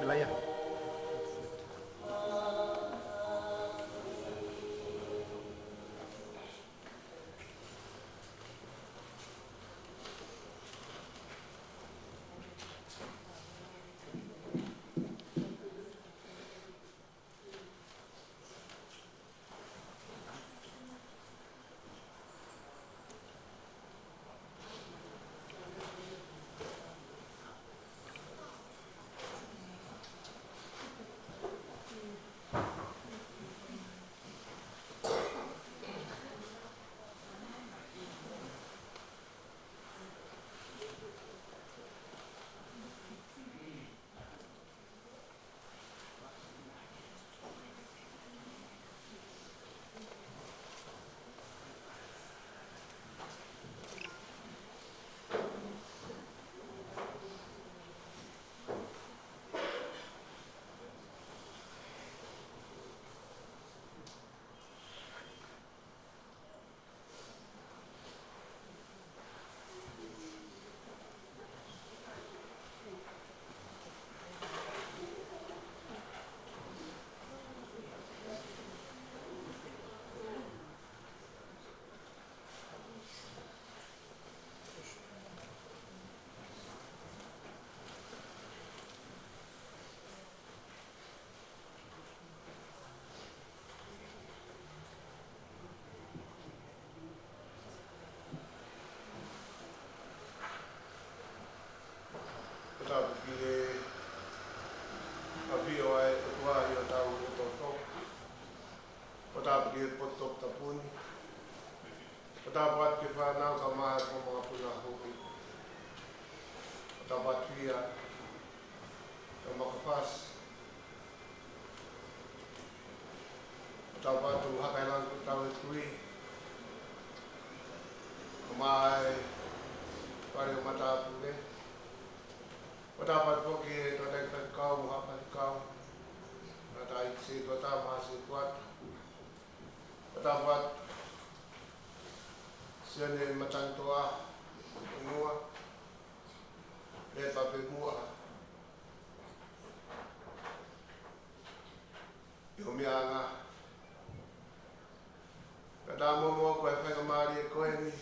wilayah. Tapu ki e awhio ai o tuahi o tau o toto. O tapu ki e poto tapuni. O tapu atu ki whanau ka maa ko mga puna hoki. O tapu atu ia ka makawhas. O tapu atu hakailang ko tau e tui. Ka maa e whare o matapu ne. O tapu atu hoki e tō teka kau, muhapa kau. Nā tā i se tō tā maa se kuatu. O tapu atu siane matantoa inua. Le pape mua. Io mi anga. Ka tā momo koe whenga maari e koe ni.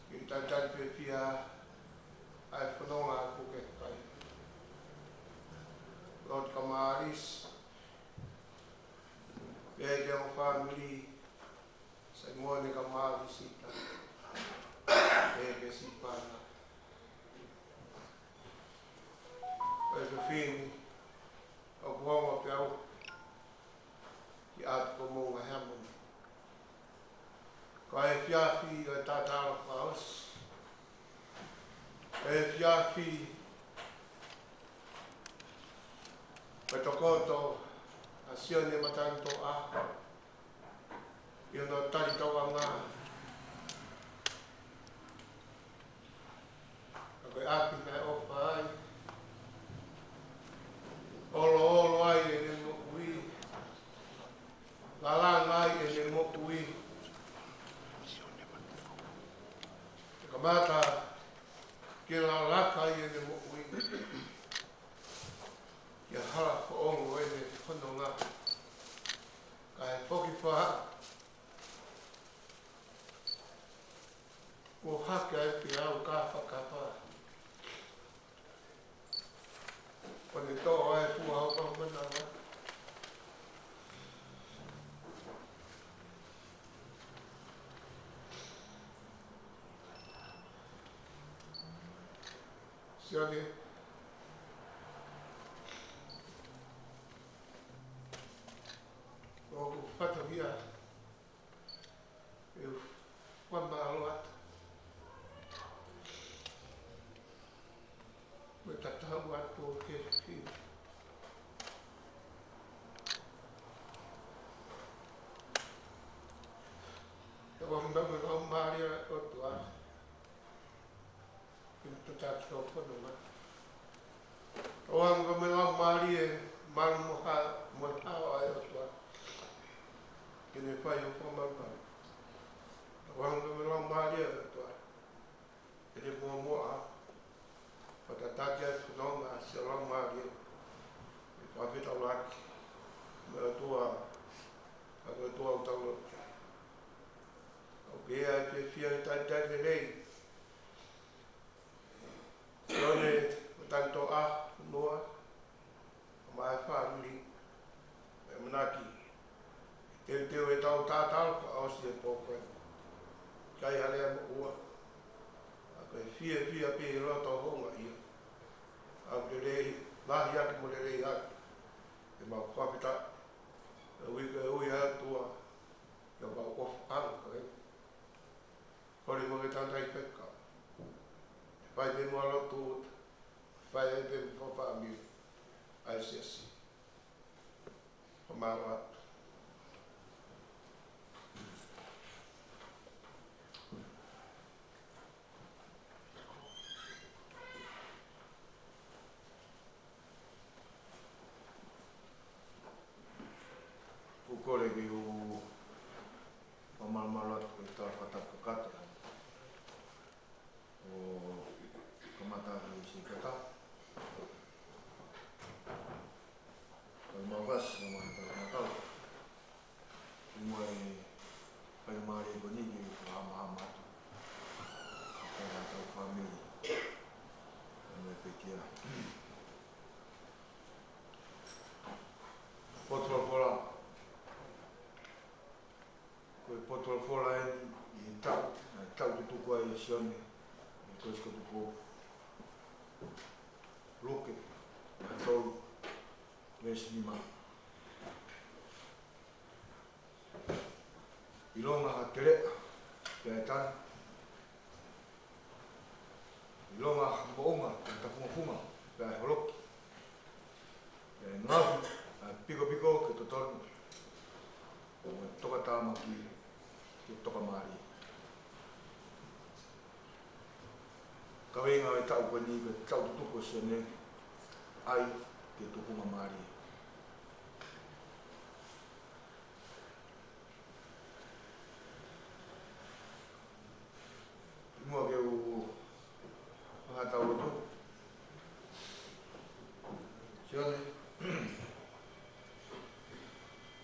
Ki tā tari pe pia ai whanonga a kuke kai. Lord Kamaris. Pea i te family. Sai mua ni ka maa visita. Pea ke sipana. Koe te whini. O kuonga peau. Ki atu ko munga hamoni. Ko e whiawhi o tātara whaos. E whiawhi ko tokoto a sione matanto a. Io no tari tawa ngā. A koe api mai opa ai. Olo ai e ne mokui. Lalanga ai e ne mokui. Te kamata ke lalaka ai e ne mokui. Kia hala ko ongo e ne whanonga. Ka e poki whaha. Ko hake ai ki au ka whakawha. Ko ne tō ai pua au ka manawa. Sione. O whatawhia. E whamaro atu. Me tatau atu o ke whiu. Te wambamu ngau maria o tua. Kintu tatu o whanonga. O wambamu ngau maria maru mohao ai o tua. Kene whai o whamaupa. O wambamu ngau maria o tua. Kene mua mua. Pata taki ai whanonga se orang maria. E whawhita o laki. Mea tua, a koe tua o tau loki. Au kea e pe fia i tai tai le rei. Sione, o tai to a, noa, o mai whanuri. E manaki. Te teo e tau tātau, ka ausi e pōkoe. Kai hale a ua. A koe fia pe i roa tau honga ia. Au le rei, lahi ati mo le rei ati. E mau whapita. E ui hea tua. Ia mau off anga ka rei. Hori mo ke tātai peka. Pai pe mua lotu. Pai e pe whawha a miu. Ai siasi. O maa atu. Kore ki o pamamalat ko ta whataka kata o kamata ki si kata o mawas o mahata matau umai pai mari boni ki o mahamatu o matau family o me pekia potro pola ko potro pola i tau tu tuku ai sione i koe sko tuku loke a tau lesi nima i longa ha tere pe tan i longa moonga ta funga pe holoki e ngahu piko ke to ton toka tama ki toka mari kawenga e tau koni ke tau tuku sene ai ke tuku mari mo ke o hata o tu sione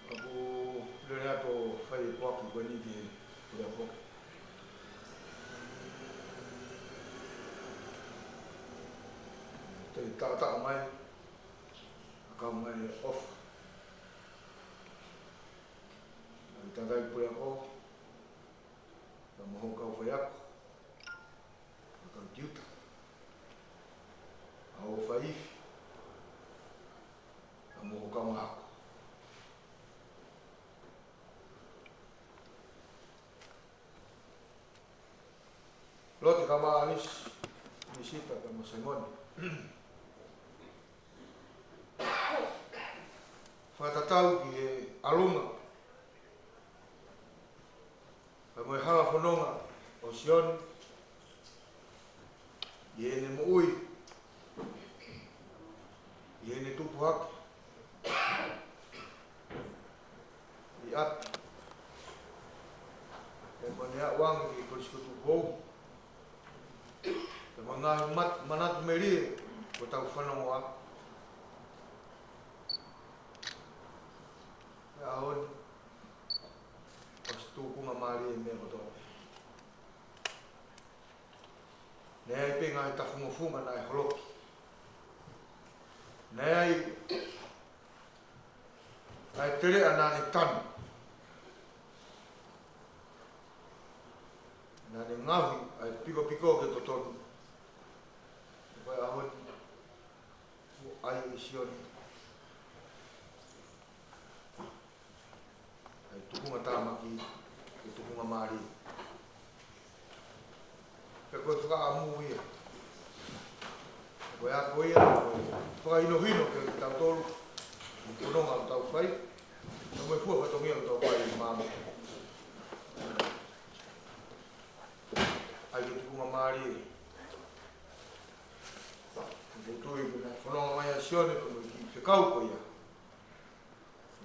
aku le ato fai poki koni ki ya poki te ta mai ka mai off ta dai po ya ko ta mo ka o ya ka diuta au fai a mo ka ma Loti kama anis nisita kama Simon. Whatatau ki e alunga. Ka moe hala whanonga o Sion. I ene mo ui. I ene tupu haki. I ati. E mone a wanga ki korisikotu pou. Te mangahi manatu merie ko tau whanonga a. E ahon. Pas tūkunga maari e mea koto. Nea i penga i tafunga na e holoki. Nea i ai tere anani tanu. Nane ngahi ai piko ke to tonu. Vai ahon ai isioni. Ai tukunga tamaki ke tukunga mari. Pe koe whaka amu ia. Koe a koe ia, whaka hino ke tau tolu. Kononga o tau whai. Sa moe fua watongia o tau whai i māma. Ai ke tukunga mari. Ke tui kuna kononga mai a sione kono ki whekau ko ia.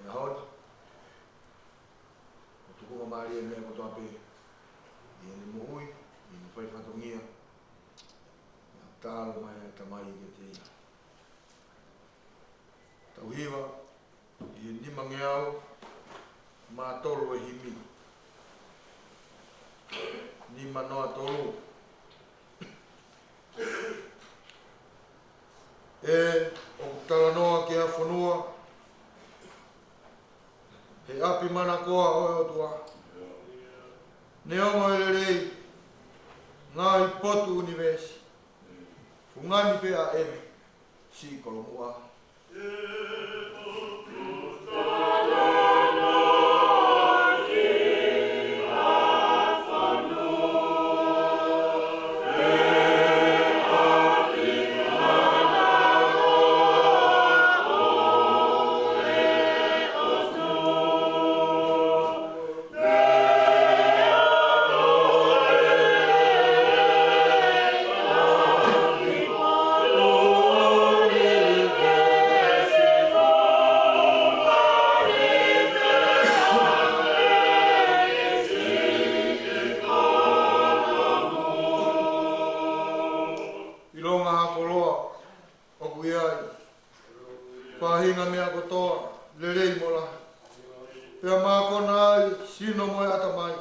Ia hon. Ke tukunga mari e mea kotoa pe. Ia ni mohui. I ni whai whatongia. Ia tālo mai a tamai ke te ia. Tauhiwa, i ni mangeau, ma tolu e himi. Ni manoa tolu. E o talanoa ke a whanua, he api mana koa oi o tua. Ne ongo e rei, ngā i potu univesi, fungani pe a eme, si kolomua. Pahinga mea kotoa, lerei mola. Pea mākona ai, sino moe atamai.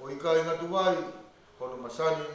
O ika inga tuwai, hono masani.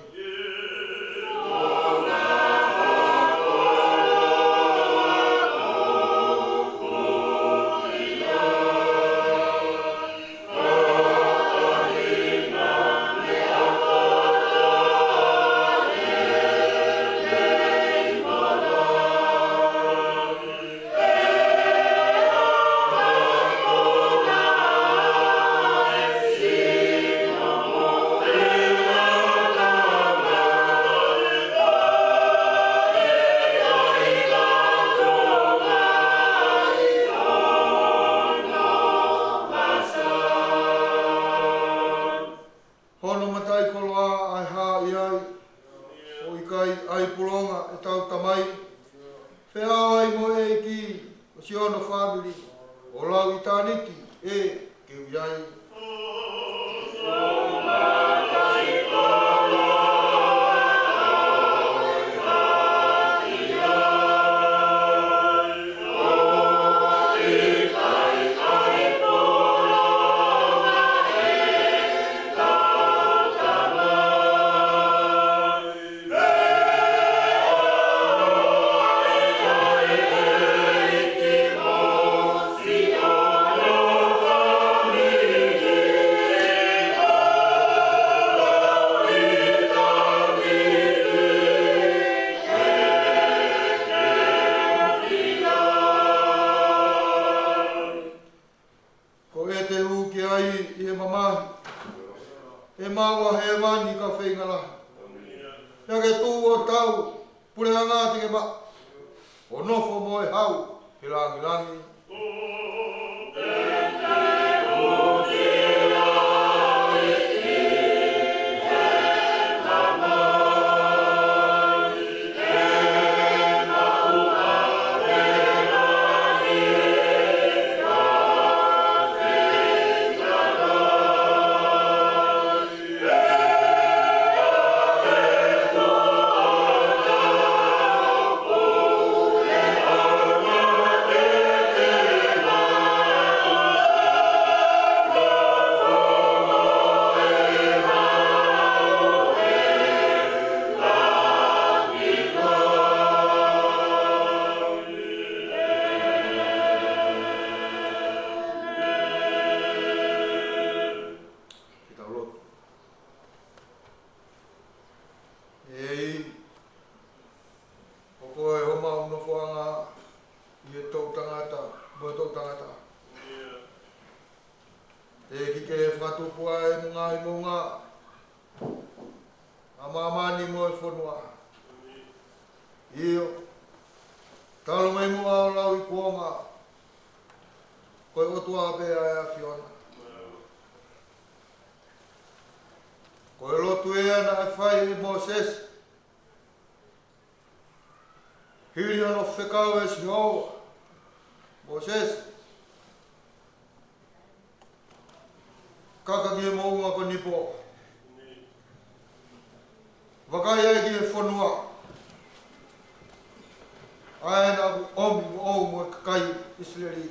Ai na omi o mo kai Israeli.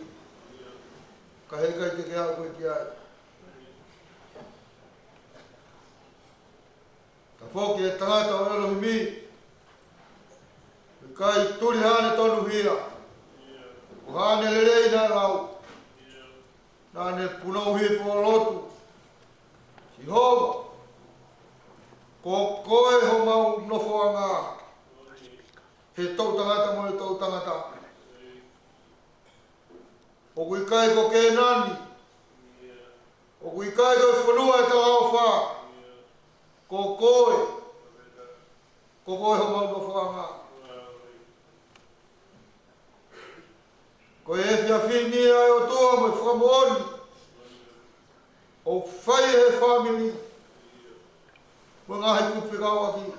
Ka he kai te kia koe ki ai. Ka whoki e tangata o Elohimi. Kai turi hane tonu hia. O hane lelei na rau. Nane punau hii po lotu. Jehova. Ko koe ho mau nofoanga. He tau tangata mo he tau tangata. O kui kai ko ke nani. O kui kai ko whanua e tau hao wha. Ko koe. Ko koe ho mau nofoanga. Ko e fia whini ai o tua mo e whamoni. O whai he family. Mo ngahi kupi kawa ki.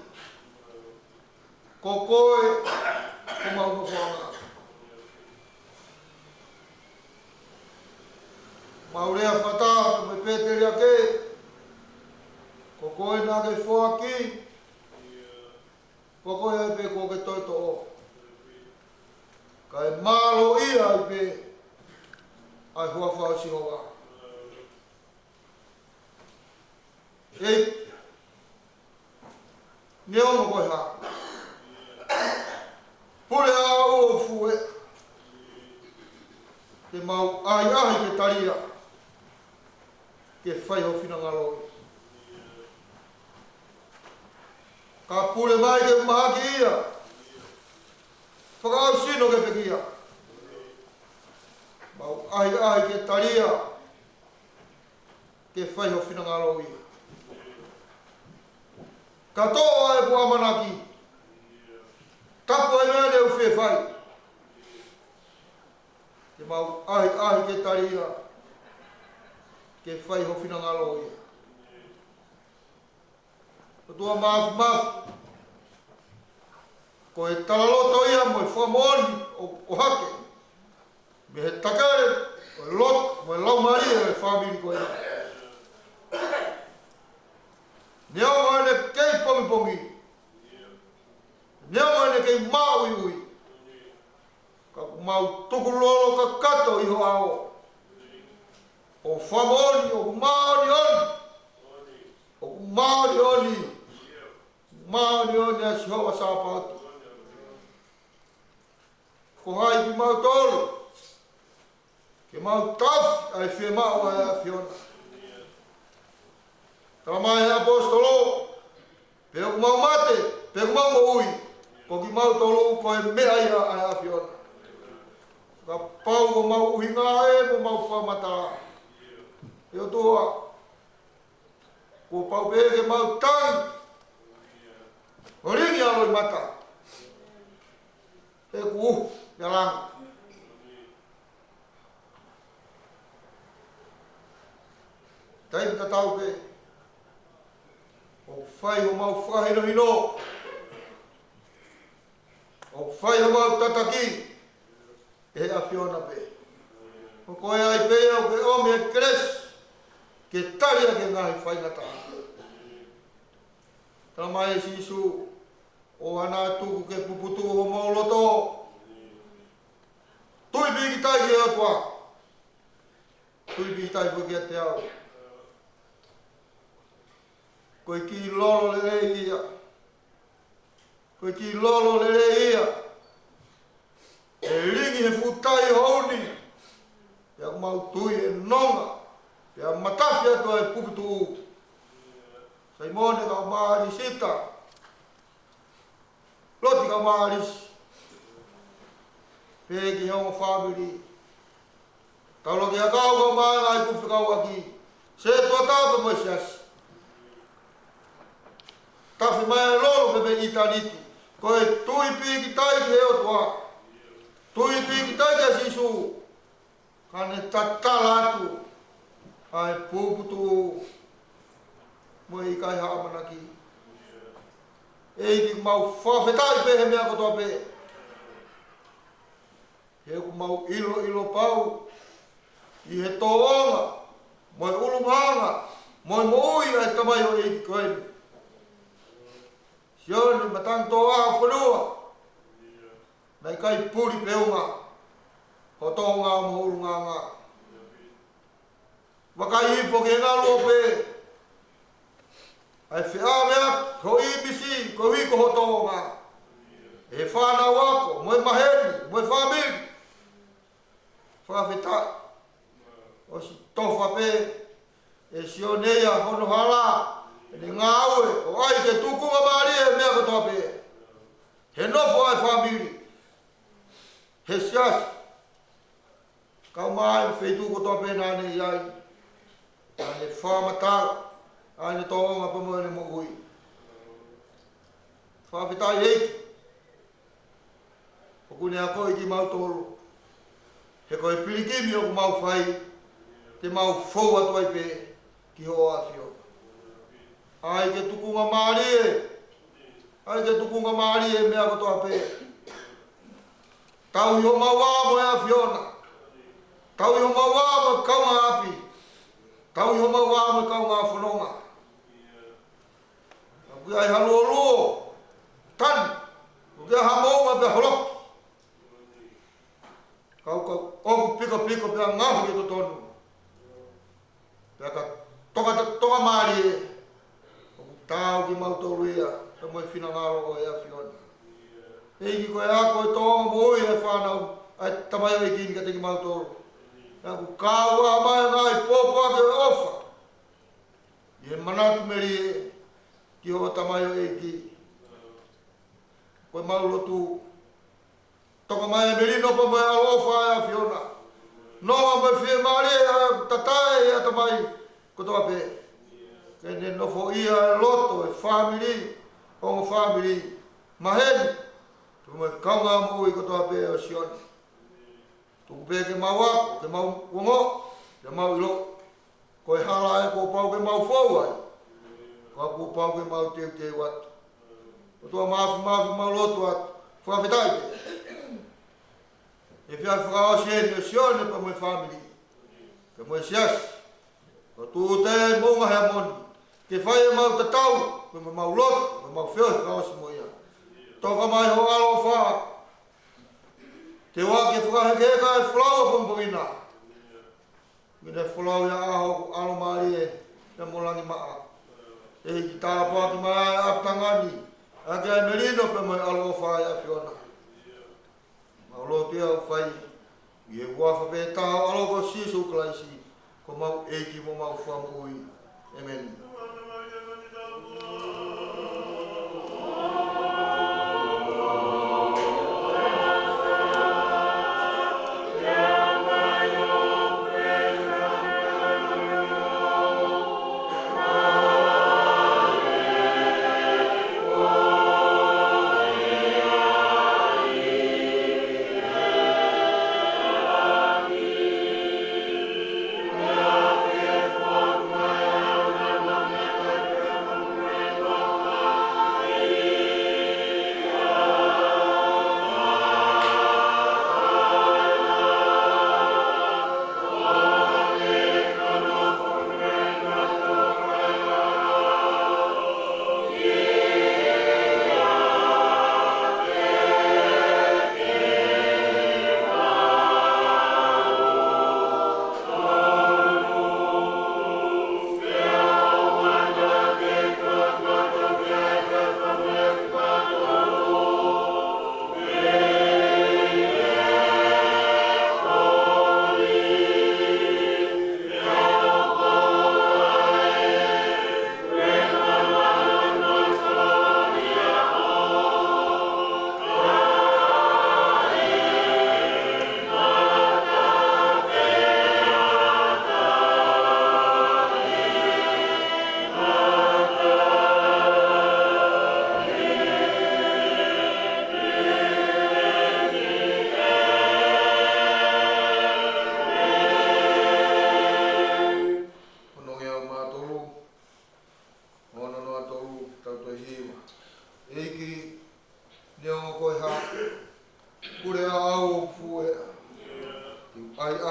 Ko koe. Ko mau no whanga. Maurea whata me pēteri ake. Ko koe nā ke whoa ki. Ko koe ai pe ko ke toto o. Kai malo ia ai pe ai hua whao si hoa. Ei, ni ongo koe ha. Pule a o fue. Te mau ai ke taria. Ke whai ho whina ngaroi. Ka pule mai ke umahaki ia. Whakau sino ke pekia. Mau ai ke taria. Ke whai ho whina ngaroi. Ka toa e pua manaki. Tapu ai mea ne uwhi whai. Ke mau ai ke taria. Ke whai ho whina ngaroi. Ko tua mafu. Ko e talaloto ia mo e whamoni o hake. Me he takare, o e lot, mo e lau maria e whamiri ko e. Nea mai ne kei pongi. Nea mai ne kei mau. Ka mau tuku lolo ka kato iho ao. O whamoni, o maori oni. O maori oni. Maori oni a si hoa sāpatu. Ko hai ki mau tolu. Ke mau taf ai whie mau ai a whiona. Ka mai e apostolo. Pe o mau mate, pe o mau ui. Ko ki mau tolu ko e mea ia ai a whiona. Ka pau o mau uhi ngā e mo mau whamatara. E o toa. Ko pau pe ke mau tangi. O ringi aloi mata. E ku yalang. Tai pita tau pe. O whai o mau whahino hino. O whai o mau tataki. E a whiona pe. O koe ai pe o ke ome e kres. Ke taria ke ngahi whaingata. Tala mai e sisu. O ana tuku ke puputu o mauloto. Tui piki tai ki e atua. Tui piki tai piki e te au. Koe ki lolo lele ia. Koe ki lolo lele ia. E ringi he futai houni. Pea mau tui e nonga. Pea matafi atua e puputu. Saimone ka maari sita. Loti ka maaris. Peki hongo family. Taulo ki hakau ka maa ngai kuwhikau aki. Se tua tāpa mo siasi. Tawhi mai lolo pepe itaniti. Koe tui piki taiki heo tua. Tui piki taiki a sisu. Kane tatala atu. Ai puputu. Mo i kai haamanaki. Ei ki mau whawhetai pe he mea kotoa pe. He ku mau ilo pau. I he tōonga. Moi ulumhanga. Moi moui ai tamai o ei ki koeni. Sioni matang toa whanua. Nai kai puri peunga. Ho tonga mo urunganga. Wakai ipo ke ngalo pe. Ai whia mea ko ibisi ko hiko ho tonga. E whānau ako, moe maheni, moe whamiri. Whawhetai. O si tofa pe, e sio neia hono hala, e ne ngā aue, o ai ke tukunga maari e mea katoa pe. He nofo ai whamiri. He siasi. Kau mai whetu katoa pe nane iai. Ane whamatara, ane toonga pa moe ne mo hui. Whawhetai eiki. Kune a koe ki mau tolu. He koe pilikimi o ku mau whai. Te mau fau atu ai pe. Ki ho atio. Ai ke tukunga maari e. Ai ke tukunga maari e mea kotoa pe. Tau iho mau amo e a Fiona. Tau iho mau amo e kaunga api. Tau iho mau amo e kaunga a whanonga. Kui ai halo luo. Tani. Kui ai hamounga pe holoki. Kau oku piko pia ngahu ki totonu. Pia ka toka maari e. Oku tau ki mau tolu ia. Ka moe whina ngaro o ea Fiona. Eiki koe a koe tonga moi e whanau. Ai tamai o eiki ka teki mau tolu. Aku kaua mai ngai popo ake ofa. Ie manatu meri e. Ki ho tamai o eiki. Koe mau lotu. Toka mai merino pa mai alofa a Fiona. Noa mai whie maari e tatae e atamai kotoa pe. Kene nofo ia e loto e family, ongo family, maheni. Tuku mai kaunga mo i kotoa pe o Sioni. Tuku pe ke mau ako, ke mau wongo, ke mau ilo. Koe hala e ko pau ke mau fau ai. Ko pau ke mau teu watu. Kotoa mafi mau loto atu. Whawhetai pe. E whia whakaosi e ni o Sione pa moe family. Ka moe siasi. Ka tū te mounga hea moni. Ke whai e mau tatau, pe me mau loto, pe mau whio whakaosi mo ia. Toka mai ho alo wha. Te wā ke whakahekeka e whalaua pompongina. Mine whalau ia aho alo maari e, e molangi maa. E ki tāpua ki mai e aptangani. Ake ai merino pe moe alo wha e a Fiona. Alo tia o whai, i e wafa pe tāo alo ko sisu klaisi, ko mau eiki mo mau whamui. Amen.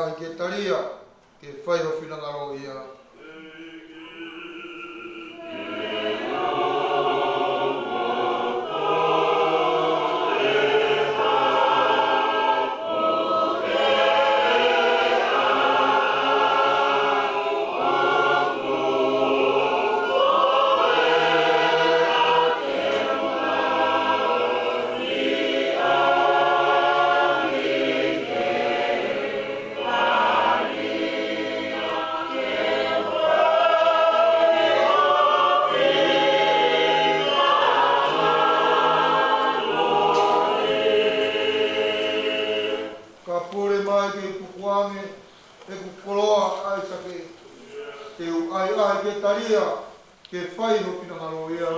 ai ke taria ke whai ho whinangaro ia. pure mai ke pukuange e kukoloa ai sake te u ai ke taria ke whai no pina ngalo ia.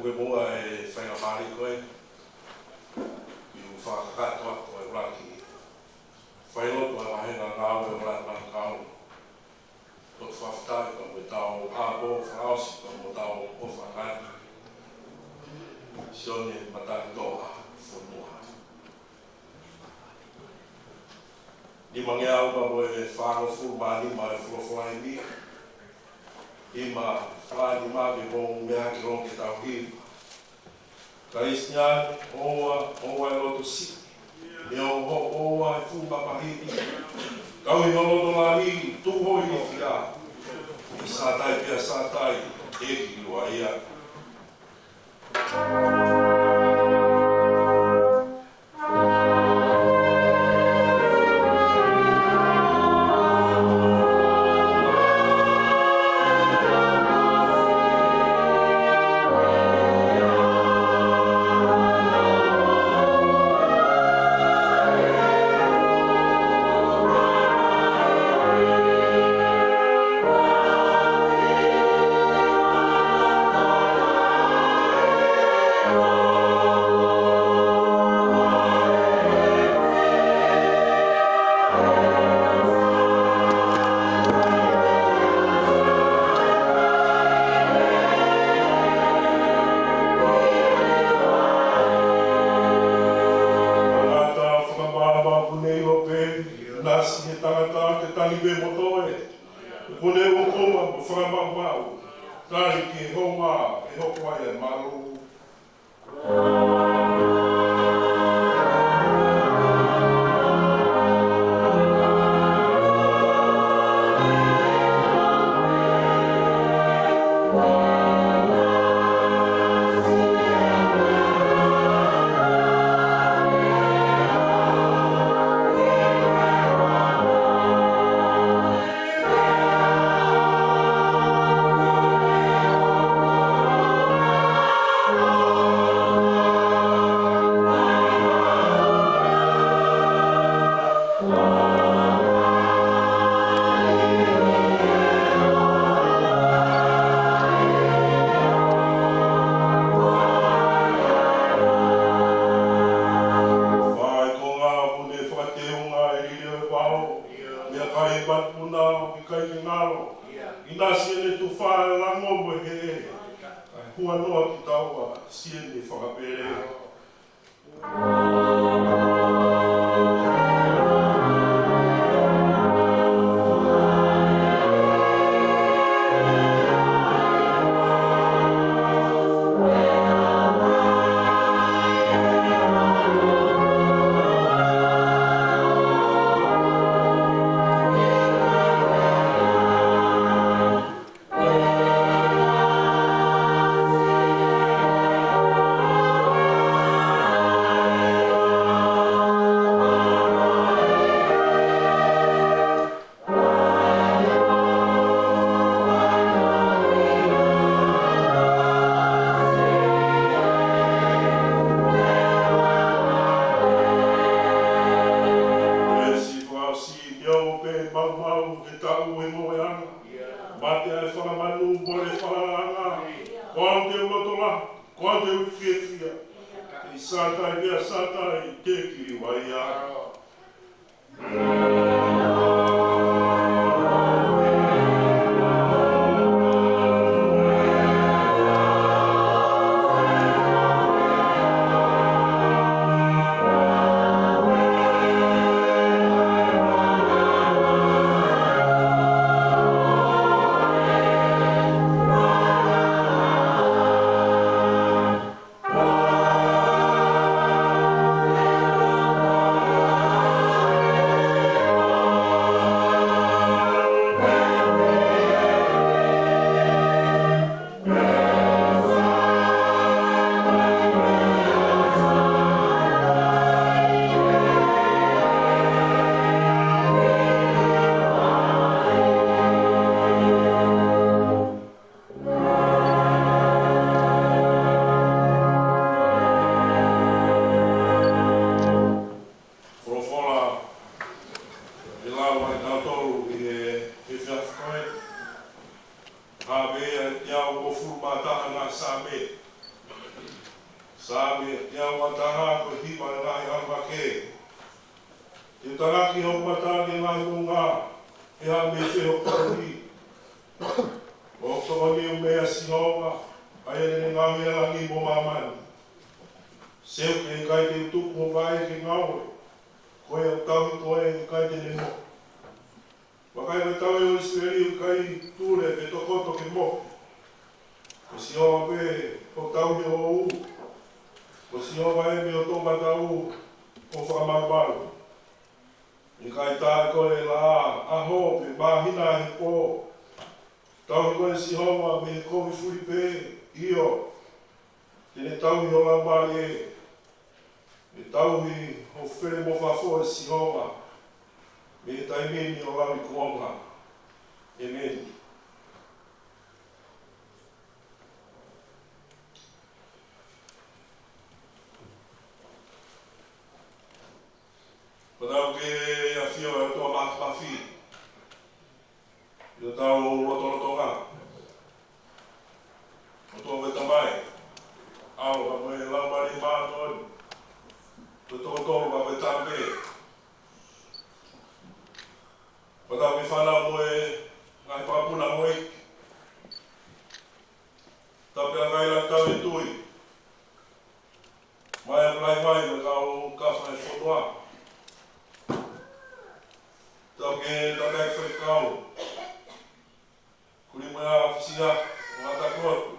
puke mua e whainga māri koe. I u whakakato ako e raki. Whailoto e mahenga ngāo e raki mana kāu. Tot whaftai ka mo tau ābo whakaosi ka mo tau o whakani. Sione mataki toa whanua. Ni mange au ka mo e whāno furmani ma e whulofolai ni. Ima whai ni magi mo mea ki rongi tau hiru. Ka isniani, oa e loto si. Ne oa e fuma pahiri. Kau i loto la hi, tuho i whia. I sātai pia sātai, e ki lua ia. Sabe, te au ataha ko hipa e ngai alwa ke. Te taraki hau matani ngai unga, e ha me se ho paruri. O toa ni o mea sinonga, ai ene ngau e langi mo mamani. Seu ke kai te utuku mo vai ke ngaue, koe au tahi koe kai te ne mo. Wakai mai tawe o Israeli o kai ture pe tokoto ke mo. Ko si oa pe o tahi o u, ko si oa e me o tō matau o whakamarumaru. I kai tāi koe la aho pe mahina he pō. Tau koe si hoa me komi furi pe io. Tene tau hi o la mari e. Me tau hi o where mo whafo e si hoa. Me tai meni o lawi kuonga. Amen. Padau ke a fio e toa mafi. Io tau rotorotonga. O toa weta mai. Au, a moe laumari mātoni. O toa tolu a weta me. Padau ke whanau moe ngai papuna moe. Tape a ngai la tau e tui. Mai a plai mai me kau kawha e whanua. Tau ke takai whaikau. Kuri mea fisia, ngata kotu.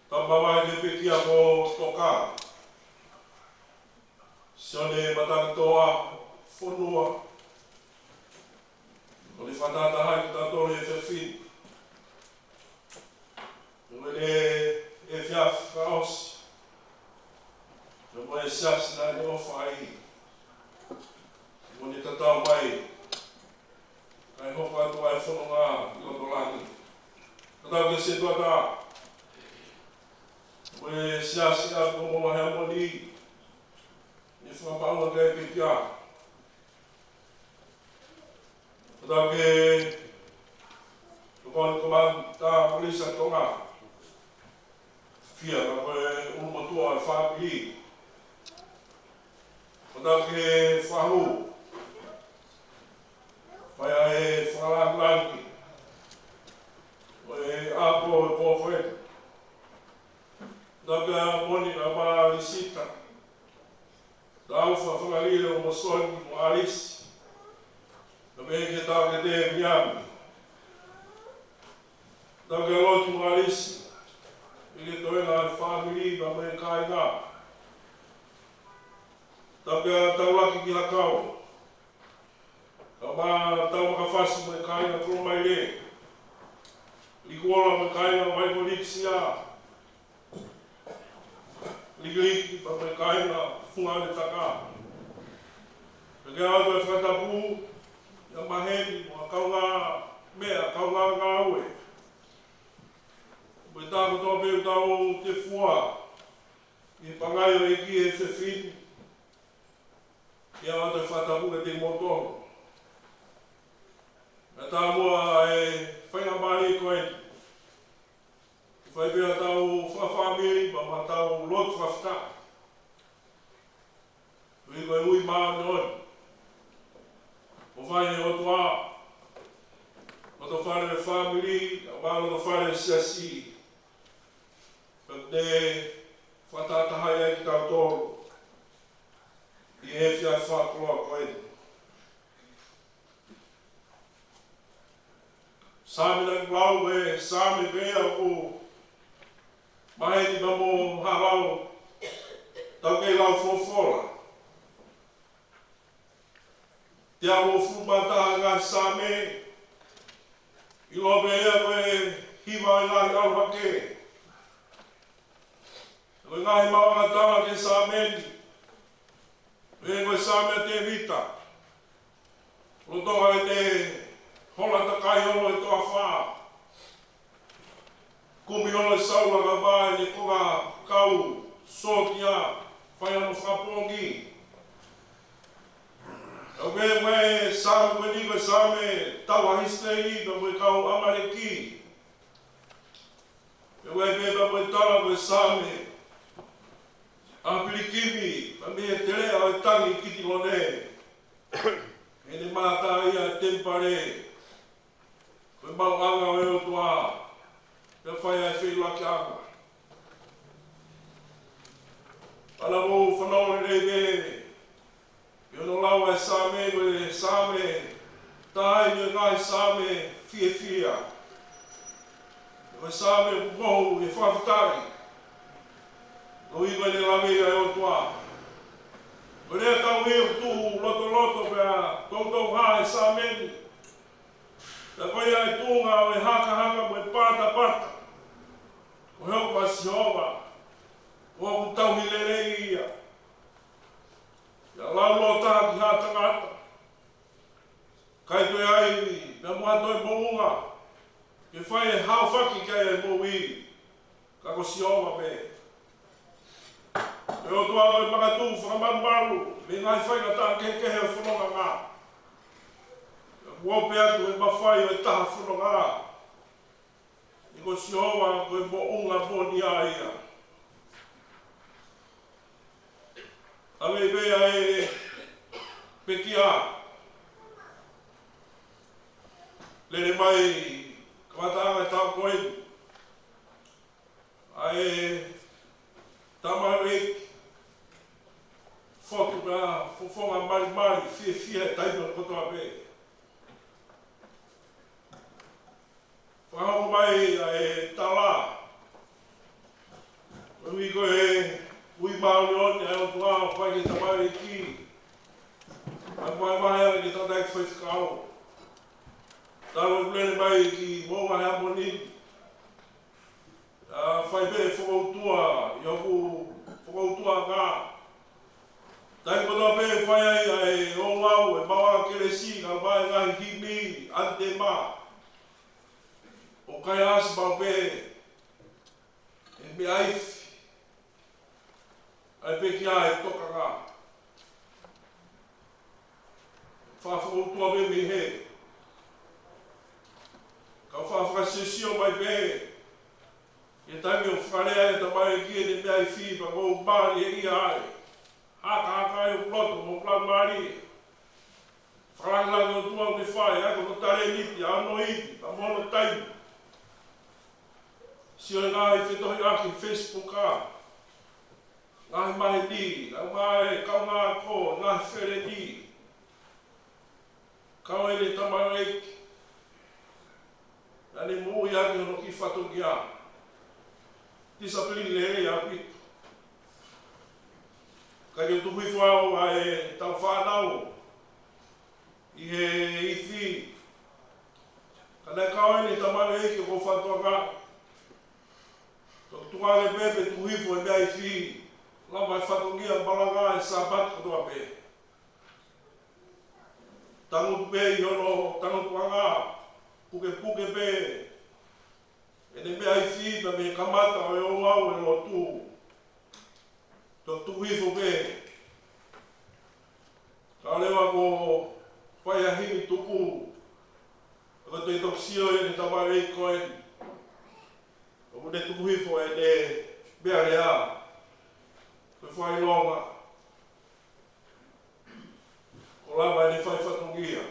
Tamba mai ke pekia ko toka. Sione matang toa, whanua. Kori whanata hai ki tatore e whewhi. Ngwene e whiaf kaos. Ngwene sias na ni ofai. Ngwene tatau mai. Kai hoka atu ai whanonga i loto lani. Tatau ke se tuata. Koe siasi atu mo hea moni. Ni whakapaunga kai pikia. Tatau ke tukoni komang ta polisa tonga. Fia ka koe urumatua e whapili. Tatau ke whahu. Whai e whakalangi. O e apo e pōwhete. Naka moni na ma risita. Taufa whakalile o masoni mo arisi. Na me ke tau ke te miami. Tau ke lotu mo arisi. Ile toenga e whamiri ma me kai ngā. Tau ke taulaki ki hakau. Ka mā tau makawhasi mai kāinga kuro mai le. Likuola mai kāinga mai politsia. Ligliki pa mai kāinga whungane taka. Peke au e whakatapu, ia maheni, mo a kaunga mea, kaunga ngā ue. Mai tāko tō peu tau te fua. I pangai o e ki e whewhini. Ia au e whakatapu e te motono. Me tā mua e whainga mari koe. Whai pia tau whawhamiri, ma tau lotu whafta. Ui koe ui maa noi. O whai e otua. O to whare e whamiri, a maa o to whare e siasi. Pek te whatatahai e ki tau tōru. I e whia whakroa koe. Sāmi nang lau e sāmi bea o maheni mamo harau tau kei lau whawhora. Te amo whumataha ngā sāme i lobe ea koe hiwa i ngahi aluhake. Koe ngahi mawanga tama ke sāmeni. Koe sāme te vita. Rotonga e te hola takai holo e toa wha. Kumi holo e saula ka mai ni konga kau sotia whai anu whapongi. Au me sāme koe niwe sāme tawa histei na mwe kau amareki. E wai me ba mo tala mo same. A pilikimi, pa me te rea o tangi kiti lone. E ne mata ia tempare. Koe mau anga o eo tua. Pea whai ai whi laki anga. Ala mo whanau rei me. Pea no lau ai same, koe same. Tai me ngai same, fie fia. Koe same mohu e whawhitai. O iwa ne lawe ai o tua. O rea tau e o tu loto loto pea tau hae sa meni. Pea koe ai tunga o e haka haka mo e pata pata. O heo pa sihowa. O aku tau hilere ia. Ia lau lo taha ki hata ngata. Kai toi ai pea mua toi mounga. Ke whai e hao whaki kai e mo i. Kako sihowa pe. E o tua koe makatu whakamaru, me ngai whainga tā kekehe o whanonga ngā. E kuope atu e mawhai o e taha whanonga ngā. I ko sihowa koe mo unga mo ni a ia. Ame mea e peki a. Lere mai kamatanga e tā koe. Ai tamareki. Foto pra fofonga mari fie taino kotoa pe. Whahau mai e tala. Ui ui mauni oni ai o tua whai ke tamare ki. Ai mai mai ke tata ki whaifkau. Talo plene mai ki monga hea monini. Whai pe whakautua, i oku whakautua ngā. Tai kotoa pe whai ai o lau e maua keresi ka mai ngai himi ante mā. O kai asi mau pe e me aifi. Ai pe ki ai toka ngā. Whawhakautua pe me he. Ka whawhakasesio mai pe. E tangi o whakarea e tamai ki e ne me aifi pa kou bāri e ia ai. Haka e o ploto, mo plan mari. Wharangilangi o tua o te whai, ako no tare niti, ano iti, ta mono taimi. Sio e ngāi whetohi aki Facebook a. Ngāi mahi di, ngāi kau ngā ko, ngāi where di. Kau e ne tamai eiki. Nani mui aki no ki whatoki a. Disapline le rei a pitu. Kai o tuhui whao ai tau whanau. I he ithi. Kanai kaoi ni tamare eke ko whantua ka. Tok tuare pepe tuhui fo e mea ithi. Lama e whatongia balanga e sabat katoa pe. Tangu pe i hono, tangu tuanga. Puke pe. E ne mea ithi na me kamata o e o au e lo tu. Tok tuhi fo pe. Ka lewa ko whai a hini tuku. Ko te tok sio e ni tamare i koe. O mune tuhi fo e ne mea rea. Ko whai longa. Ko lama e ne whai whatungia.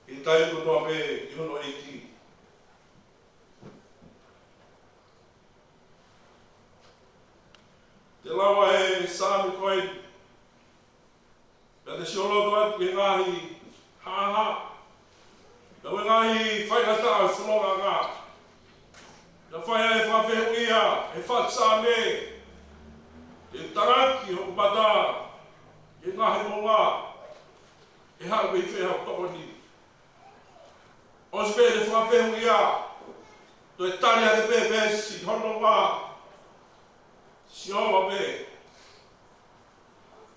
I tai ko toa pe i hono i ki. Te lawa e sāmi koe. Pea te sioloto atu e ngahi haha. Pea we ngahi whaikata e whanonga ngā. Pea whai e whawhehu ia, e what sāme. E taraki o bata. E ngahi monga. E hau e whehau tokoni. Ospe e whawhehu ia. To e tari a te pepesi, hono ngā. Siowa pe.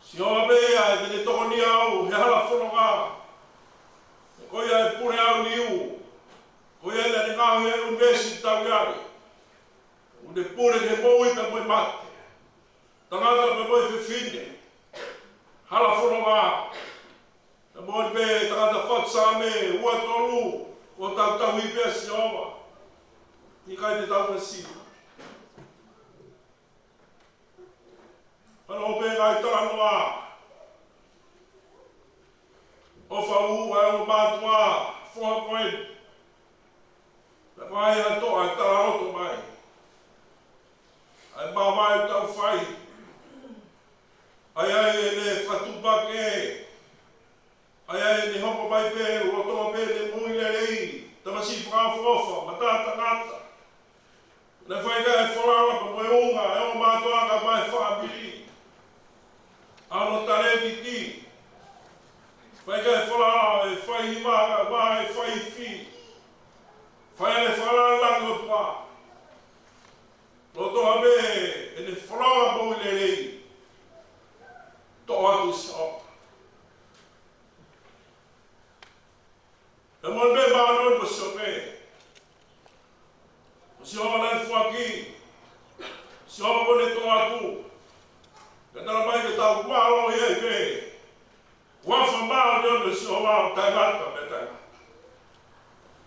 Siowa pe ia e tene tokoni au, he hala whanonga. E koe ia e pune au ni u. Koe ia ne ngāhu e university tau iari. Une pune ke moui pe moe mate. Tangata pe moe whiwhine. Hala whanonga. E moe pe tangata whatsame, ua tolu. O tau tau i pia siowa. Ni kai ni tau si. Ano pe ngai tala noa. O fa u ai o matua 4 point. La mai a to a tala roto mai. Ai ba mai tau fai. Ai ai le fatupake. Ai ai ni hopo mai pe o to pe le mui le rei. Tamasi whakafofa, matata ngata. Le whaika e whorara pa moe unga, e o mātua ka mai whaamiri. Ano tare titi. Whaika e whorara e whai himaga, mai e whai fi. Whai e whorara lango pua. Roto habe, e ne whorara mou le rei. To atu shop. E mon be maano po sope. Si o lan fuaki. Si o mo le to atu. Ka tala mai ke tau kualo ye pe. Wa fa ma do le si o ma ta gata beta.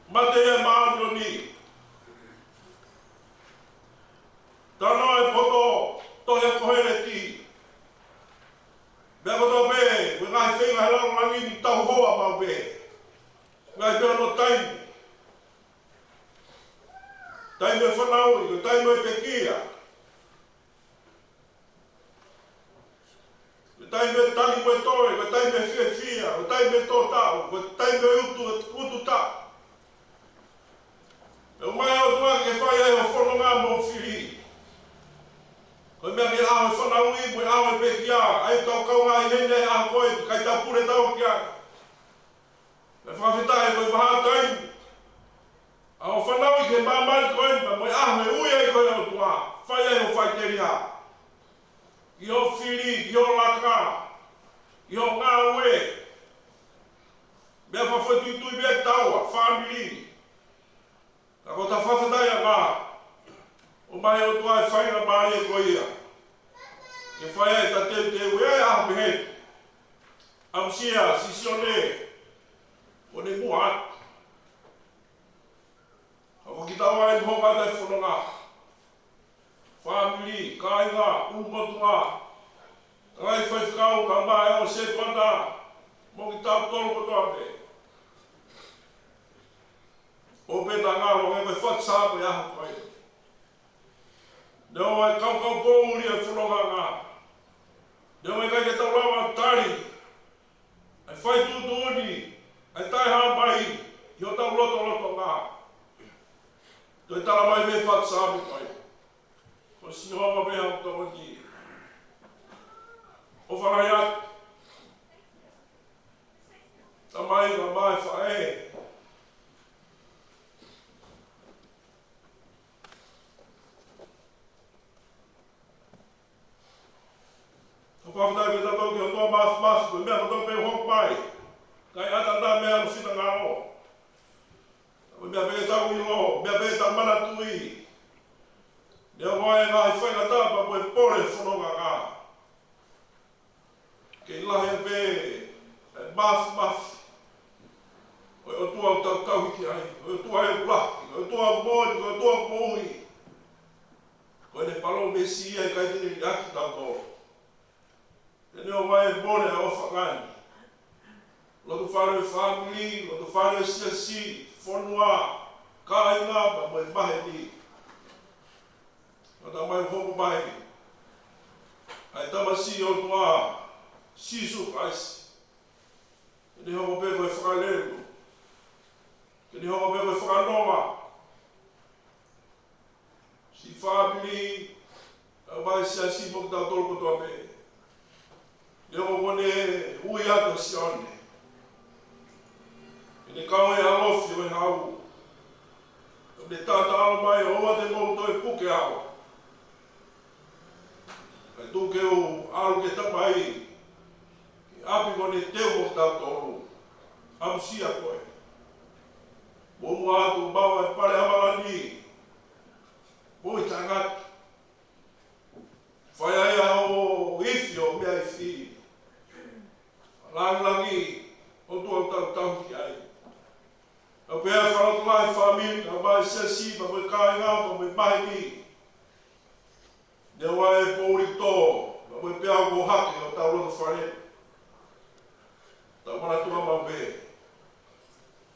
Mate ye ma do ni. Tano e poto to ye kohele ti. Be ko to be, we ngai fe ngai lang langi ni tau hoa ma be. Ngai pe no time. Time e whanau, time e pekia. Time e tali mo e toe, time e fia fia, time e tō tau, time e utu tau. E umai au tua ke whai e o whanonga mo whiri. Koe mea ke aho e whanau i, mo e aho e pekia, ai tau kaunga i hene a koe, kai tau pure tau kia. Me whawhitai koe waha taimi. Ao whanau i ke mamari koe, ma moe aho e ui ai koe au tua. Whai ai o whai teria. I o whiri, i o laka, i o ngā ue. Mea whawhai tui mea taua, whamiri. Ka ko ta whawhitai a ngā. O mai o tua e whainga mai e koe ia. Ke whai ai ta te ue ai aho me hei. Amsia, sisione. O ne mua atu. Ako ki tawa e hoka te whanonga. Whamiri, kāinga, umatua. Ngai whaifkau ka mai o se pata. Mo ki tau tolu kotoa pe. O peta ngaro, e koe whatsāpo e aho koe. Neo ai kau pōuri e whanonga ngā. Neo ai kai ke tau rawa tari. Ai whai tūtūni. Ai tai haa mai, i o tau loto ngā. Toi tala mai me whatsāmi koe. Ko si hoa me hau tau ki. O wharai atu. Ta mai ka mai whae. Ka whawhatai me tatau ki o toa masu, koe mea tatau pe hok mai. Kai ata tā mea no whina ngā o. Mea peke tau i lo, mea peke tā mana tui. Nea wae ngā i whainga tāpa koe pore whanonga ngā. Kei lahe pe, e maf. Oi o tua o tau hiki ai, oi o tua e ulaki, oi o tua o mōni, oi o tua o mōhi. Koe ne palo me si ai kai tini i aki tau tō. E nea wae mōne a ofa ngani. Loto whare e whamiri, loto whare e siasi, whanua, kāinga, pa moe mahe ni. Loto mai hopo mahe ni. Ai tamasi o tua, sisu kaisi. Kini hopo pe koe whakalelu. Kini hopo pe koe whakanoma. Si whamiri, a mai siasi mo ki tau tolu kotoa pe. Neo mone hui ato si one. Ne kau e alofi o e hau. Ne tata alo mai o oa te mouto e puke awa. Kai tuke o alu ke tapai. Ki api ko ne teo mo tau tolu. Amsia koe. Momu atu maua e pare hamalani. Moi tangatu. Whai ai ao ifi o mea ifi. Langi o tua tau ki ai. A pēr wharato lai whamiri mai, ka mai sesi, ka mai kai ngā, ka mai mai ni. Nea wai pōri tō, ka mai pēa ko haki o tau roto whare. Tau mana tua mau pē.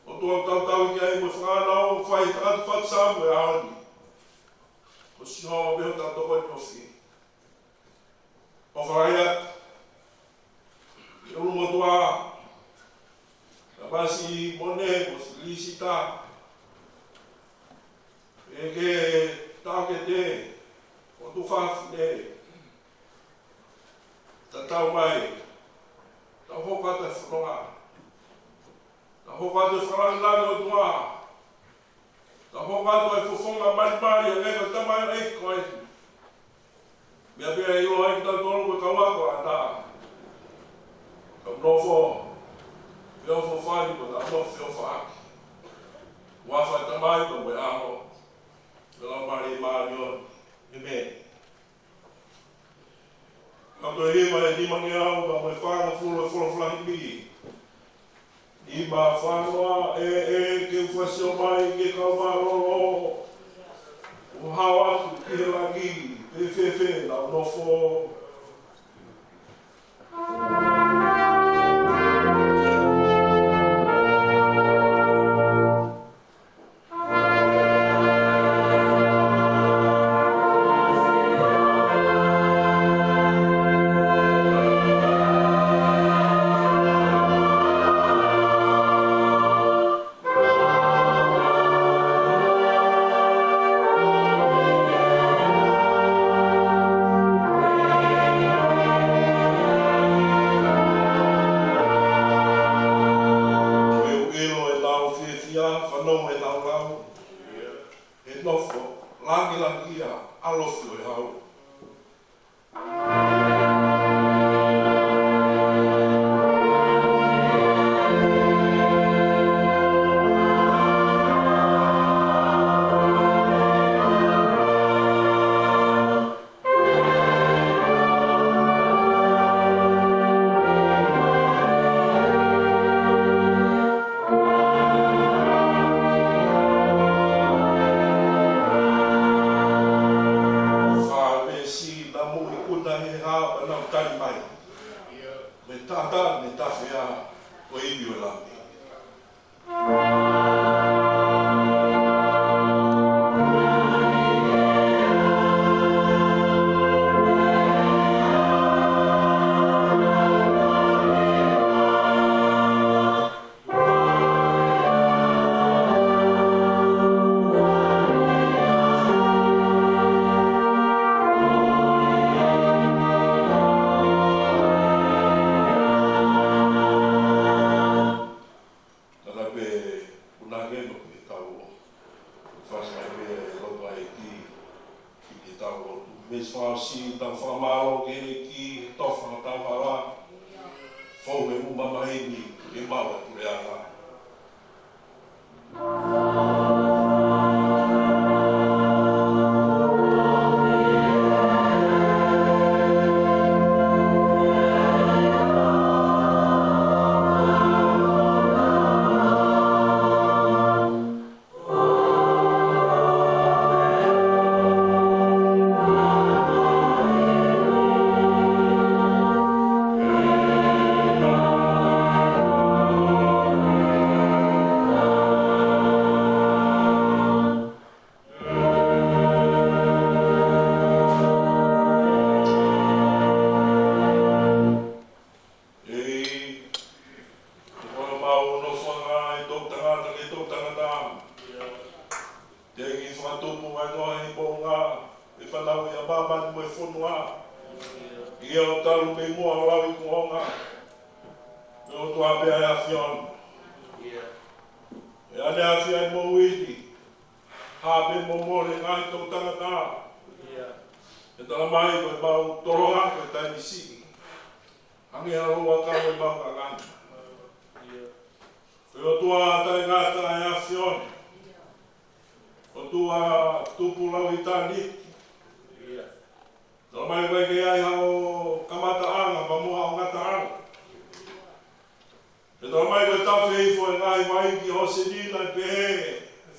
O tua tau ki ai mo whanau, whai takatu whatsamu e ahani. Ko si hoa o beho tau toko i posi. O whaia, e urumo tua, ka basi mone, ko si lisita, e ke tāke te, o tu whafu ne, ta tau mai, ta hoka te whanonga, ta hoka te whanonga o tua, ta hoka te whawhonga marimari, e ngeka tamai ei koe, mea pia i roa i tau tonu e kawako a tā, ka mnofo, whio whawhani ko ta mo whio whaaki, wawha tamai ko me aho, Wela mari maari on, amen. Kato e ma e ni mangi au, ma me whanga fulu e whulawhulahi mi. I ma whanua ke uwhasio mai, ke kaumaroro, o hao atu, ki he lagi, pe whewhe, lau nofo.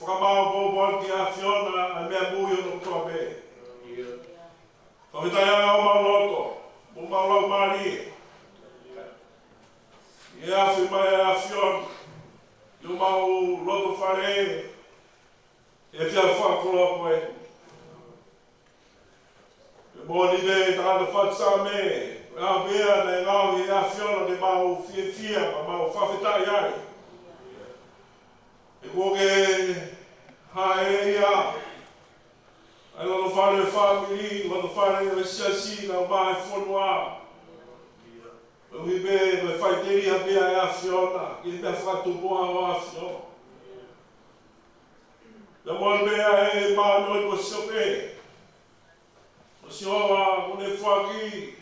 whakamau pōpō ki a whiona a mea mui o no kua me. Whawhitai anga o mauloto, mo maulau mari. I a whi mai a whiona, i o mau loto whare, e whia whakoloa koe. E mōni me tāna whatsa me, a mea nei ngau i a whiona ne mau whia, ma mau whawhitai ai. E koke hae ia, ai lono whare whamiri, lono whare o siasi na mai whonua. Ui me whaiteri a mea e a whiona, ki mea whakatupoa o a whiona. Na mon mea e mānoi ko siope. O sioa kone whaki.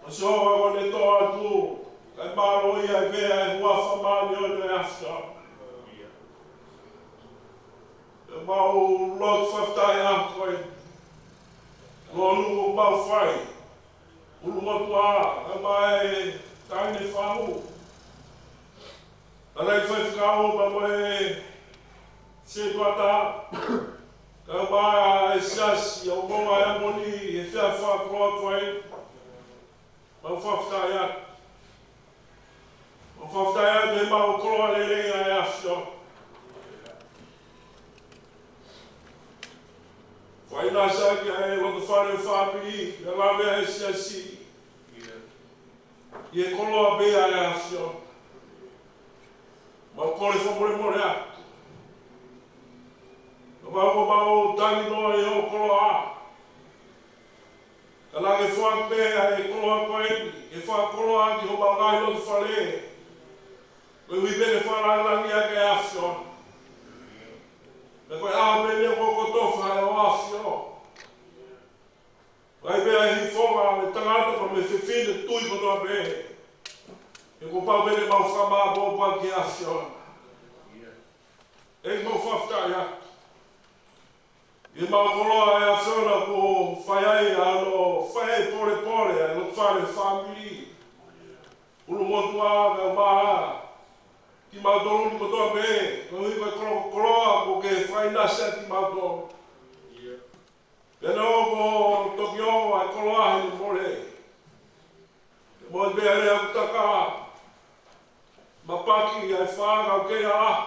O sioa kone toa tu. Kai maro ia e mea e hua whamani o ne a whiona. E mau lot whaftai a koe. Lolu o mau whai. Ulu motu a, e mai taine whahu. Tarai whaifkau ma moe se tuata. Ka mai e siasi, o monga e moni, e whia whakroa koe. Mau whaftai a. Mau whaftai a me mau koroa lerenga e asio. Whaina saki ai wata whare whapiri, e la mea e siasi. I e koloa bea e asio. Mau kore whamore more atu. Mau tangi noa i o koloa. Ka lage whak bea e koloa koeni, e whak koloa ki ho mau ngai lotu whare. Koe hui bene wharangi ake e asio. Me koe āmene o kotofa e o asio. Vai bea hi whonga me tangata pa me whiwhine tui kotoa be. E ko pau bene mau whama bōpa ki asio. E mau whaftai atu. I mau koloa e asio ko whaiai ano whaiai pore pore e lo whare whamiri. Ulu motua me maha. Ki mau dolu ni kotoa be. Ko hui koe koloa ko ke whainasa ki mau dolu. Pena o ko Tokyo ai koloa hini more. Mo bea rea kutaka. Mapaki ai whanga o kea a.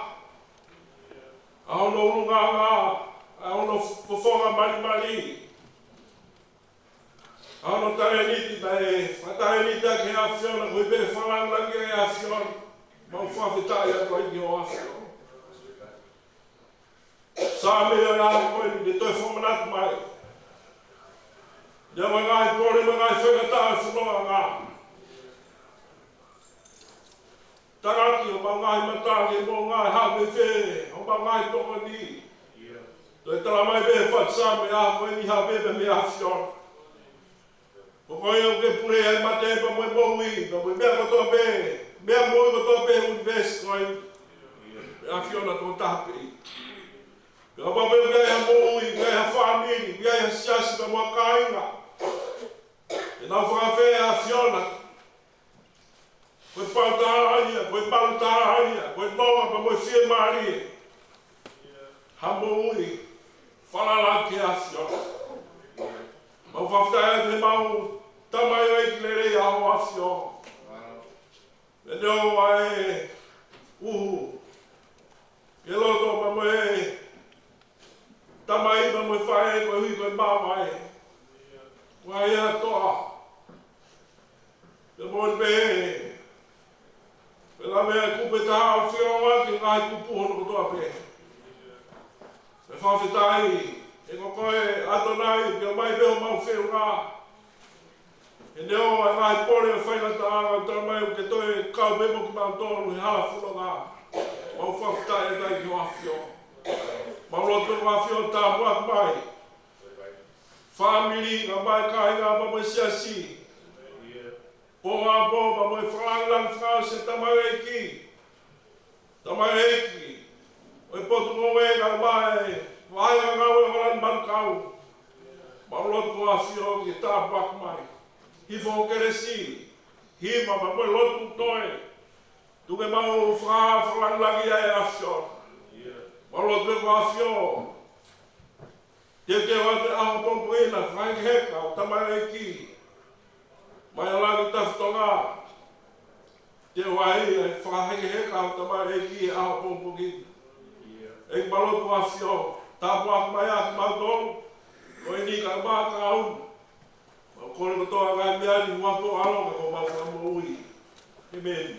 Ahono urunganga. Ahono fofonga mari. Ahono tareniti mai. Tareniti a ke a whiona. Hui bea whalangi e a whiona. Mau whawhitai a koe ki o a whiona. Sa mea ngā koe ni te toi whamanatu mai. Ia mai ngai pore mai ngai whekata e whanonga ngā. Taraki o mau ngai matari e mo ngai hawe where, o mau ngai tonga ni. Toi tala mai be whatsa me a koe ni hawe be me a whiona. O koe o ke pure ai mate pa moe moui, pa moe mea kotoa be, mea moe kotoa be univesi koe. Me a whiona tō tāpei. Ka pa me mea moui, mea whamiri, mea siasi pa moa kāinga. E nau whakawhea a whiona. Koe pautahania, koe pautahania, koe maua pa moe whie maari. Hamo ui, whalalaki a whiona. Mau whawhtai te mau tamai o eki lerei aho a whiona. E neo ai uhu. Ke loto pa moe tamai pa moe whae koe hui koe mawai. Wai a toa. Te mōi pe. Pe la mea kupe taha o whionga ki ngai kupu hono kotoa pe. Pe whawhitai. E koe atonai ki o mai peo mau whionga. E neo a ngai pore o whainata anga o tau mai o ke toi kau bebo ki mau tonu he hala whunonga. Mau whawhitai e tai ki o awhio. Mau loto o awhio tā muak mai. Family nga mai kāinga ma mai siasi. Po ngā po ma mai whalangang whao se tamareiki. Tamareiki. Oi potu ngoe nga mai. Whainga ngawe waran mankau. Ma lotu a whio ki tā wak mai. Hifo keresi. Hima ma mai lotu toe. Tuke mau whalangangi ai a whio. Olo te wasio. Te wate aho pompo ina, whangi heka, o tamai eki. Mai alangi taftonga. Te wai, whangi heka, o tamai eki, aho pompo ina. Ek balot wasio, tapu aku mai aku mautong. O ini ka maa ka aun. O kore kotoa ngai miari, wato alonga, ko mauka mo ui. Amen.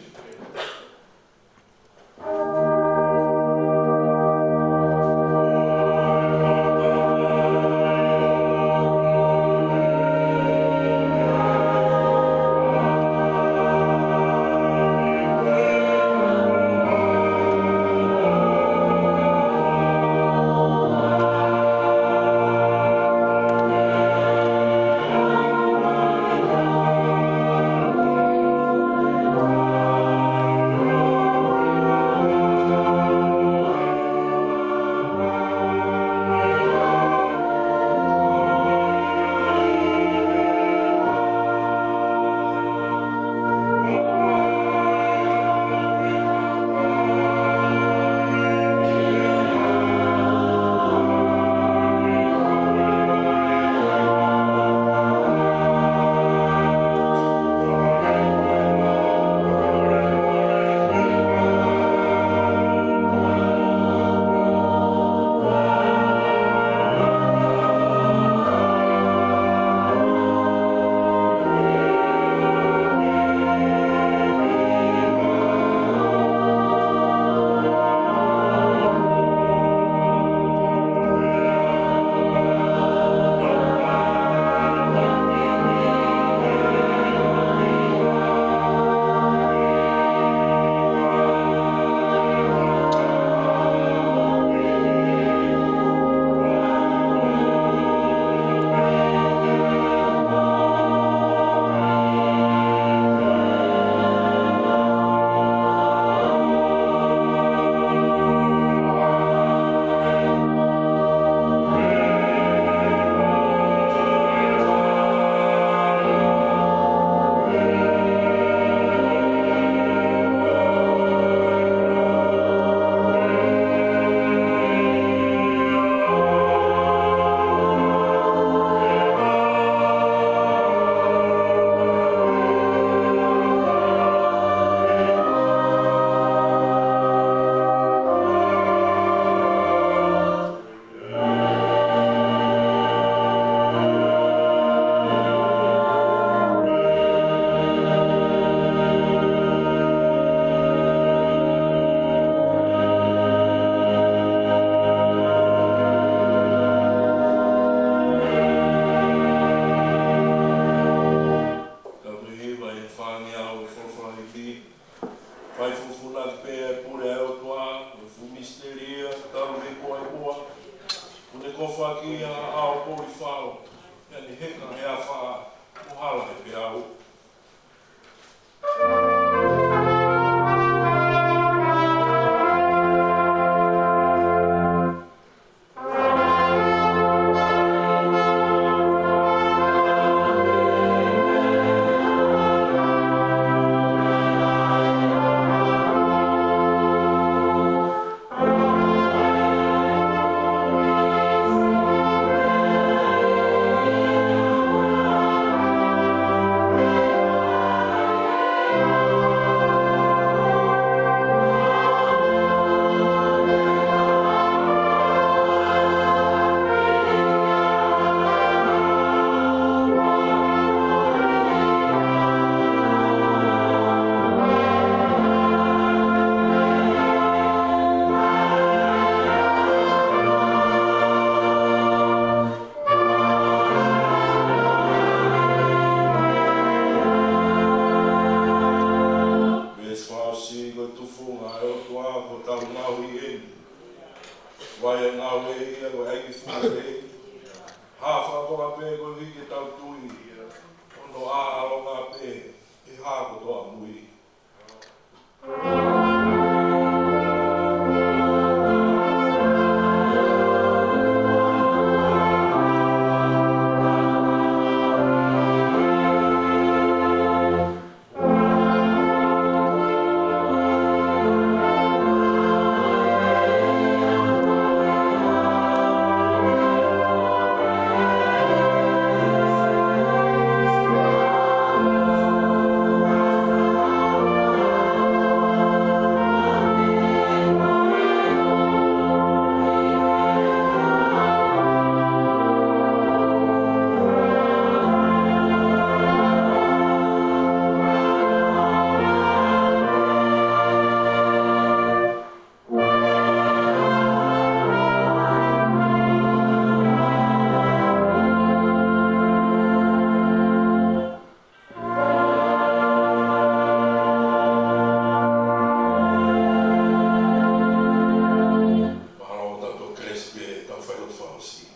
tau whailot whaosi.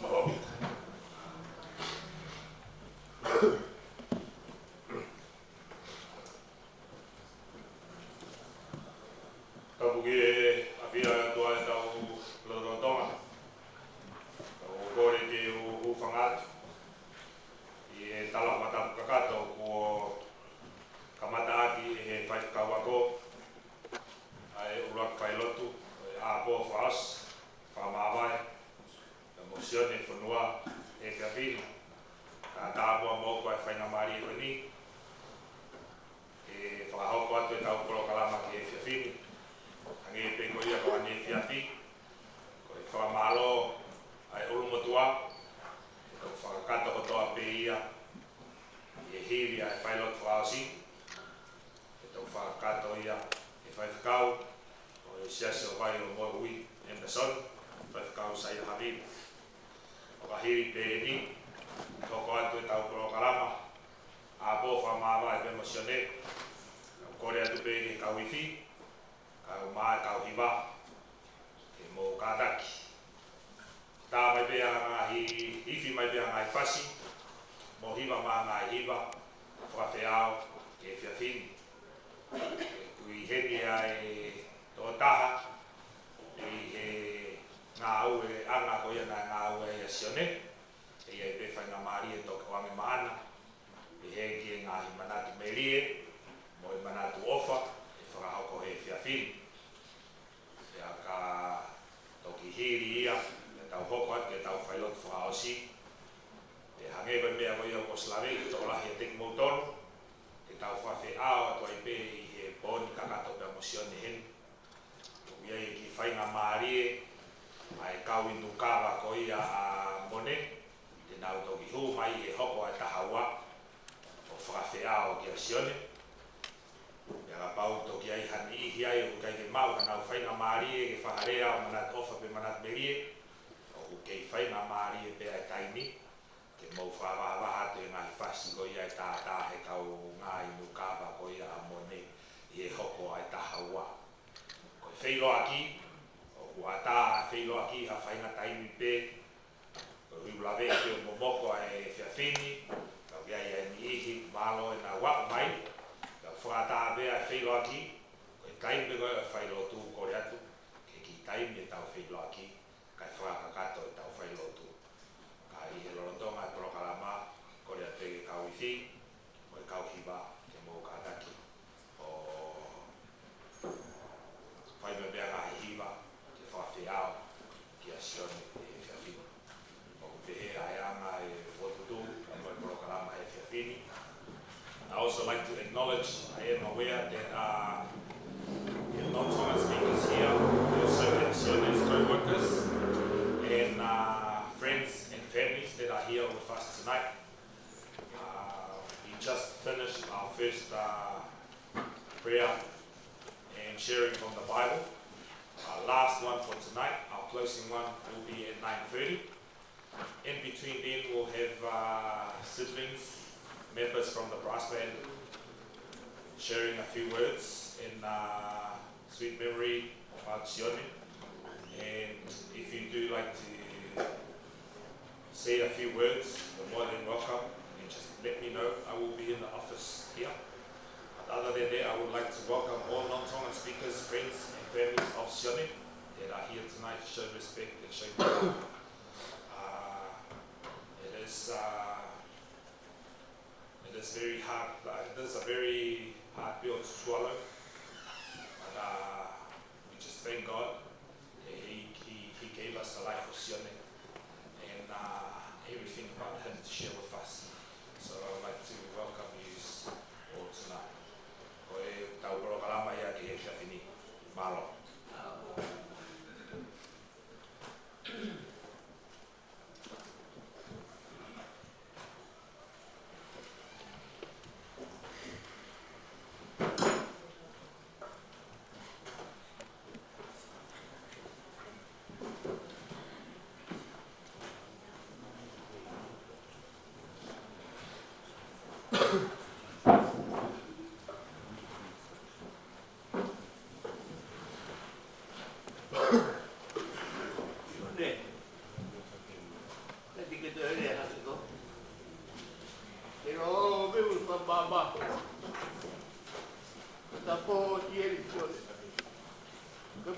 Maomika. Tau ki awhia tua e tau Lorotonga. Tau kore te u whangatu. I e tala matapu kakato ko kamata aki e he whaikau ako. Ai uruak whailotu. A po whaas. Whamawai. Ka mosione whanua e whiawhiri. Ka tāpua mōku ai whaingamari e koni. E whakahoko atu e tau porokalama ki e whiawhiri. Hangi pe ko ia ko ane fiafi ko e whamalo ai ulumotua ko whakakato ko toa pe ia i e hiri ai whailot whaosi e tau whakakato ia e whaifakau ko e siasi o vai o moe ui e meson whaifakau sa ia havi o ka hiri pe ni toko atu e tau porokalama a po whamava e pe mosione kore atu pe ni kawithi kau mai kau hiwa ke mo kadaki ta mai be ngahi ifi mai be ngai fasi mo hiwa ma ngai hiwa fa feao ke fiafini kui heni ai to taha i he ngau e anga ko ia na ngau e sione e ia be fa na mari e to kwa me mana i he ki ngahi manatu merie mo i manatu ofa whakahoko he whiawhiri. Ia ka toki hiri ia, e tau hoko atu e tau whailot whaosi. E hangewa mea ko ia ko slawe i tō lahi e tek moutono. E tau whawhi ao atu ai pe i he pōni kakato pe mosione hen. Ia i ki whainga maarie, ai kau inu kawa ko ia a mone. Te nau toki hu mai e hoko ai tahaua. O whawhi ao ki a sione. Ia pau toki ai hani ihi ai o kai te mau ka nau whainga maarie ke whaharea o manat ofa pe manat merie o kei whainga maarie pe ai taini ke mau whawawaha te ngahi whasi ko ia ai tātā he kau ngā inu kāwa ko ia a mone i e hoko ai tahaua ko i whailo aki o kua tā whailo aki ha whainga taini pe ko hui lawe ke o momoko ai whiawhini kau ia ai ni ihi malo e nā wak mai whakata bea e whailo aki, ko e taime koe e whailo tū kore atu, ke ki taime tau whailo aki, kai whakakato e tau whailo tū. Ka i he Lorotonga e Porokalama, kore atu e kau iwi, ko e kau hiwa, ke mō kātaki. O whaime bea ngahi hiwa, ke whawhiao, ki a sione e whiawhini. O pehe ai anga e whotutu, e mō e Porokalama e whiawhini. I also like to acknowledge, I am aware that non-Tonga speakers here, also Sione's co-workers and friends and families that are here with us tonight. We just finished our first prayer and sharing from the Bible. Our last one for tonight, our closing one will be at 9:30. In between then we'll have siblings, members from the brass band sharing a few words in sweet memory about Sione. And if you do like to say a few words, you're more than welcome. And just let me know. I will be in the office here. But other than that, I would like to welcome all non-Tongan speakers, friends and families of Sione that are here tonight to show respect and show love. It is very hard. It is a very hard pill to swallow. But we just thank God that He gave us the life of Sione and everything about Him to share with us. So I would like to welcome you all tonight. Koe tau porokalama ia ki he whiawhini. Malo.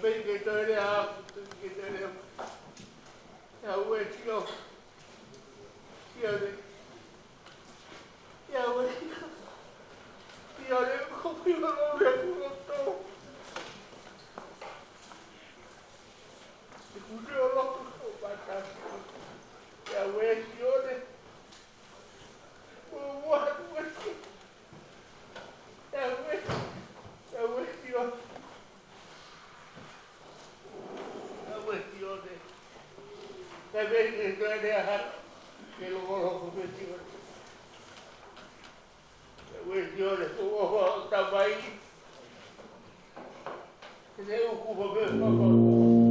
pe ke tore a ke tore ya we tio tio de ya we tio de ko pi no me gusto escucho lo que pasa ya we tio de what ya we tio cuestiones tal vez que dejar que lo conozco cuestiones como estaba ahí que se ocupa de papá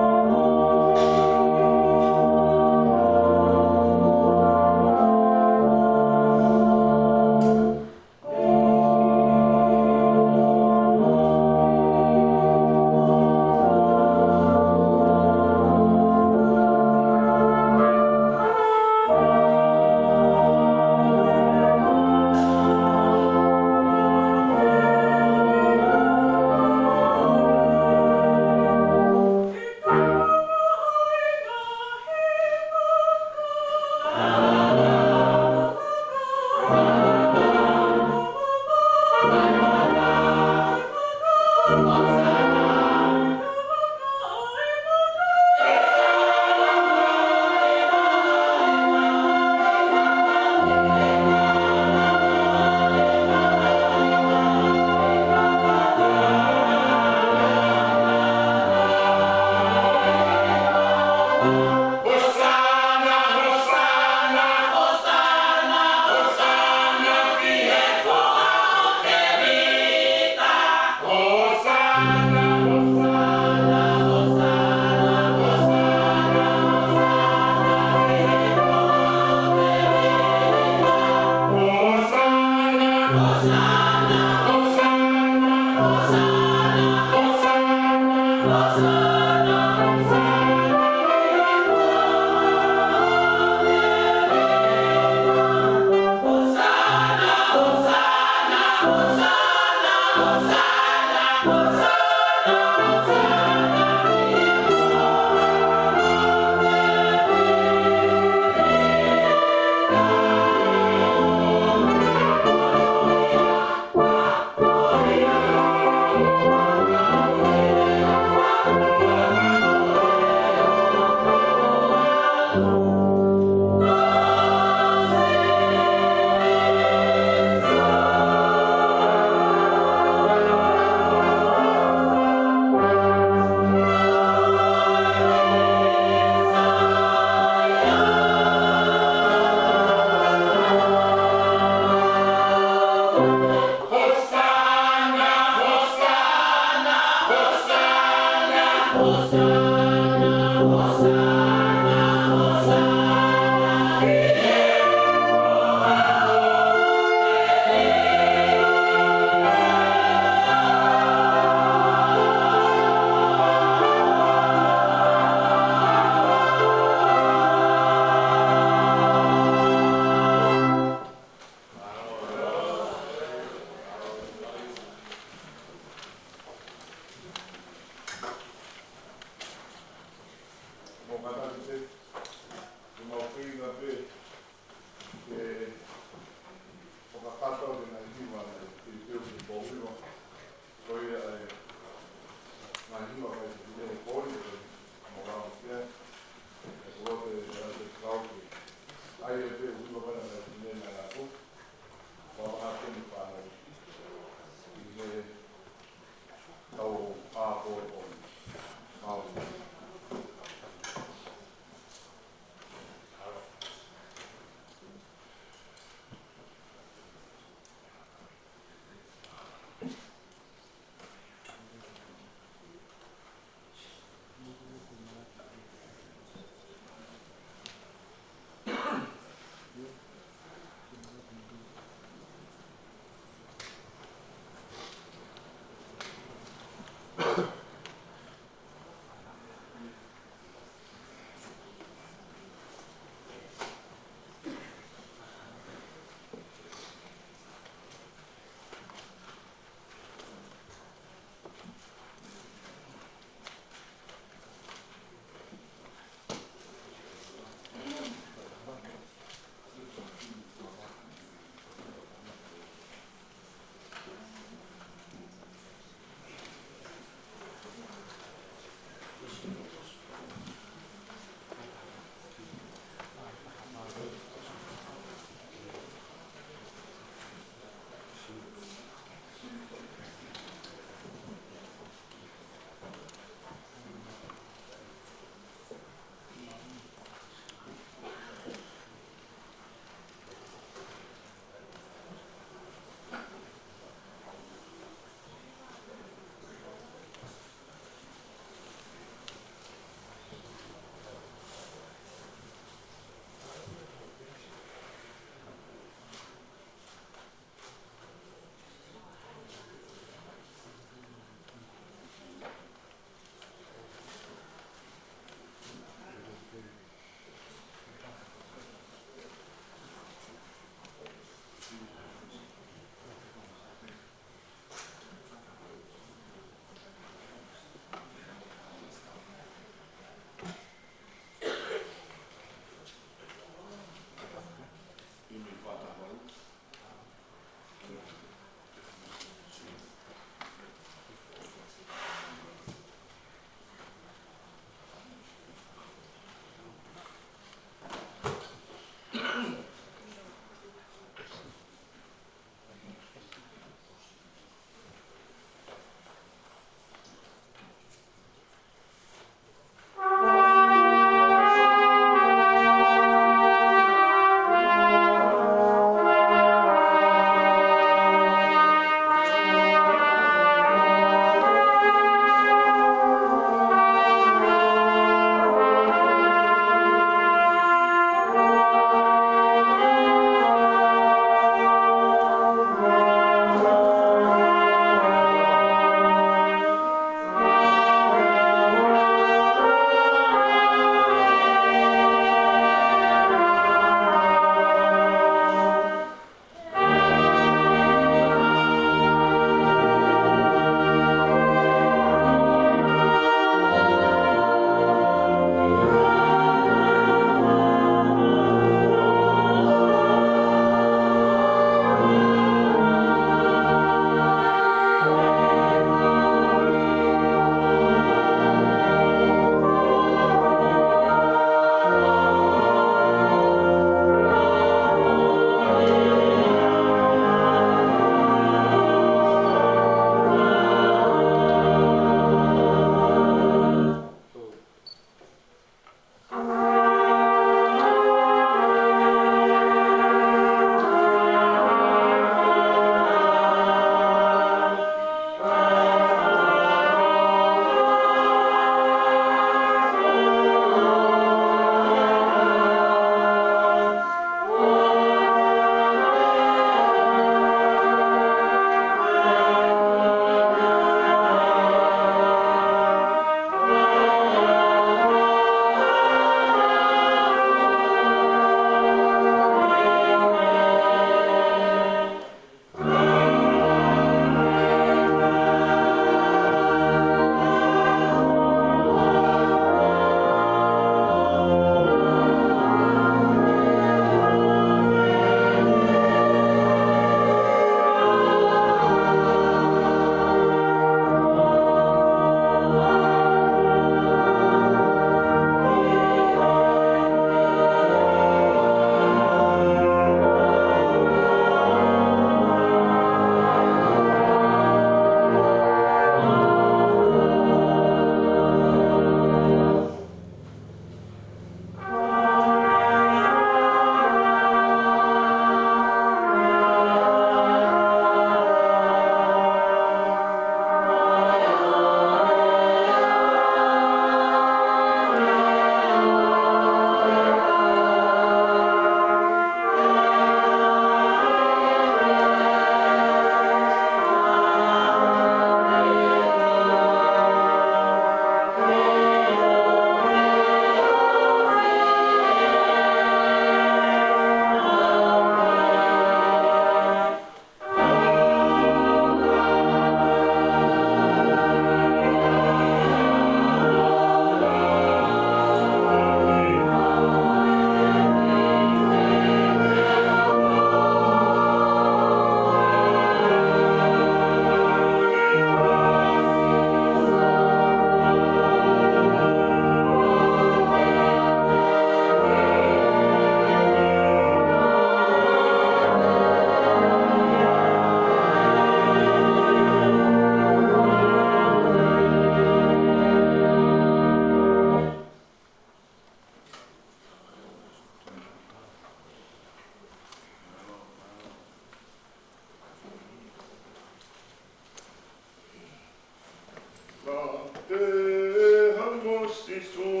Sisu